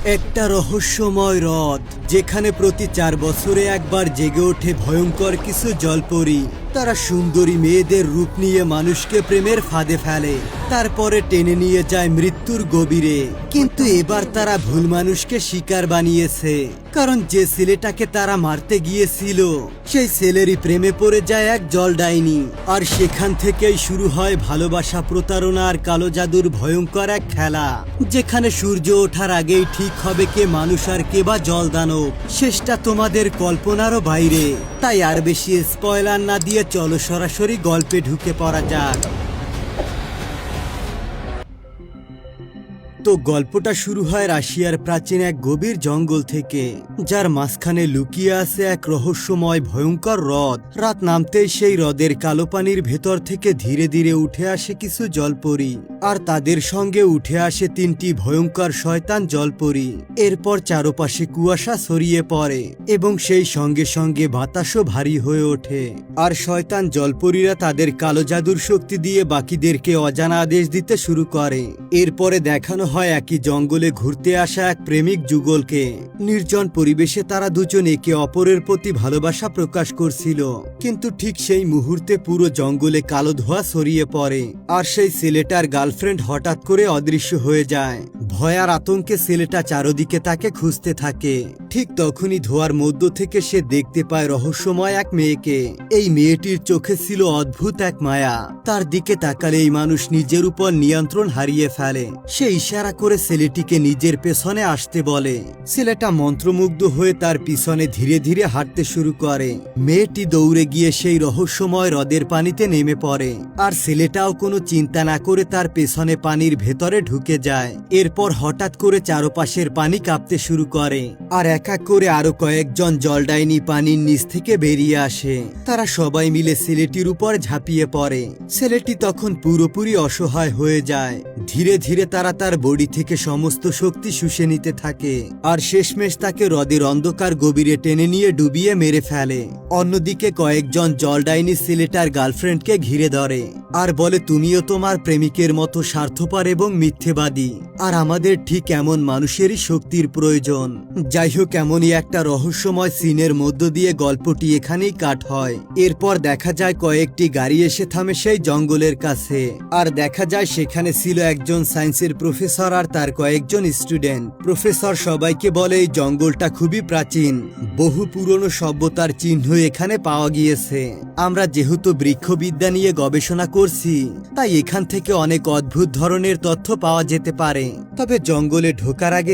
একটা রহস্যময় হ্রদ যেখানে প্রতি 4 বছরে একবার জেগে ওঠে ভয়ঙ্কর কিছু জলপরী। তারা সুন্দরী মেয়েদের রূপ নিয়ে মানুষকে প্রেমের ফাঁদে ফেলে, তারপরে টেনে নিয়ে যায় মৃত্যুর গভীরে। কিন্তু এবার তারা ভুল মানুষকে শিকার বানিয়েছে, কারণ যে ছেলেটাকে তারা মারতে গিয়েছিল সেই ছেলেরই প্রেমে পড়ে যায় এক জল ডাইনি। আর সেখান থেকেই শুরু হয় ভালোবাসা, প্রতারণা আর কালো জাদুর ভয়ঙ্কর এক খেলা, যেখানে সূর্য ওঠার আগেই ঠিক হবে কে মানুষ আর কে বা জল দানব। শেষটা তোমাদের কল্পনারও বাইরে। তাই আর বেশি স্পয়লার না দিয়ে চলো সরাসরি গল্পে ঢুকে পড়া যাক। তো গল্পটা শুরু হয় রাশিয়ার প্রাচীন এক গভীর জঙ্গল থেকে, যার মাঝখানে লুকিয়ে আছে এক রহস্যময় ভয়ঙ্কর হ্রদ। রাত নামতেই সেই হ্রদের কালো পানির ভেতর থেকে ধীরে ধীরে উঠে আসে কিছু জলপরী, আর তাদের সঙ্গে উঠে আসে 3টি ভয়ঙ্কর শয়তান জলপরী। এরপর চারপাশে কুয়াশা ছড়িয়ে পড়ে এবং সেই সঙ্গে সঙ্গে বাতাসও ভারী হয়ে ওঠে। আর শয়তান জলপরীরা তাদের কালো জাদুর শক্তি দিয়ে বাকিদেরকে অজানা আদেশ দিতে শুরু করে। এরপরে দেখানো হয় একই জঙ্গলে ঘুরতে আসা এক প্রেমিক যুগলকে। নির্জন পরিবেশে তারা দুজন একে অপরের প্রতি ভালোবাসা প্রকাশ করছিল, কিন্তু ঠিক সেই মুহূর্তে পুরো জঙ্গলে কালো ধোঁয়া ছড়িয়ে পড়ে, আর সেই ছেলেটার গার্লফ্রেন্ড হঠাৎ করে অদৃশ্য হয়ে যায়। ভয় আর আতঙ্কে ছেলেটা চারদিকে তাকে খুঁজতে থাকে। ঠিক তখনই ধোঁয়ার মধ্য থেকে সে দেখতে পায় রহস্যময় এক মেয়েকে। এই মেয়েটির চোখে ছিল অদ্ভুত এক মায়া। তার দিকে তাকালে এই মানুষ নিজের উপর নিয়ন্ত্রণ হারিয়ে ফেলে। সে ইশারা করে ছেলেটিকে নিজের পেছনে আসতে বলে। ছেলেটা মন্ত্রমুগ্ধ হয়ে তার পিছনে ধীরে ধীরে হাঁটতে শুরু করে। মেয়েটি দৌড়ে গিয়ে সেই রহস্যময় হ্রদের পানিতে নেমে পড়ে, আর ছেলেটাও কোনো চিন্তা না করে তার পেছনে পানির ভেতরে ঢুকে যায়। এরপর হঠাৎ করে চারপাশের পানি কাঁপতে শুরু করে, আর এক এক করে আরো কয়েকজন জলডাইনি পানির নিচ থেকে বেরিয়ে আসে। তারা সবাই মিলে ছেলেটির উপর ঝাঁপিয়ে পড়ে। ছেলেটি তখন পুরোপুরি অসহায় হয়ে যায়। ধীরে ধীরে তারা তার বডি থেকে সমস্ত শক্তি শুষে নিতে থাকে, আর শেষমেশ তাকে হ্রদের অন্ধকার গভীরে টেনে নিয়ে ডুবিয়ে মেরে ফেলে। অন্যদিকে কয়েকজন জলডাইনি ছেলেটার গার্লফ্রেন্ডকে ঘিরে ধরে আর বলে, তুমিও তোমার প্রেমিকের মতো স্বার্থপর এবং মিথ্যেবাদী, আর আমাদের ঠিক এমন মানুষেরই শক্তির প্রয়োজন। যাই হোক, এমনই একটা রহস্যময় সিনের মধ্য দিয়ে গল্পটি এখানেই কাট হয়। এরপর দেখা যায় কয়েকটি গাড়ি এসে থামে সেই জঙ্গলের কাছে, আর দেখা যায় সেখানে ছিল একজন সায়েন্সের প্রফেসর আর তার কয়েকজন স্টুডেন্ট। প্রফেসর সবাইকে বলে এই জঙ্গলটা খুবই প্রাচীন, বহু পুরনো সভ্যতার চিহ্ন এখানে পাওয়া গিয়েছে। আমরা যেহেতু বৃক্ষবিদ্যা নিয়ে গবেষণা করছি, তাই এখান থেকে অনেক অদ্ভুত ধরনের তথ্য পাওয়া যেতে পারে। তবে জঙ্গলে ঢোকার আগে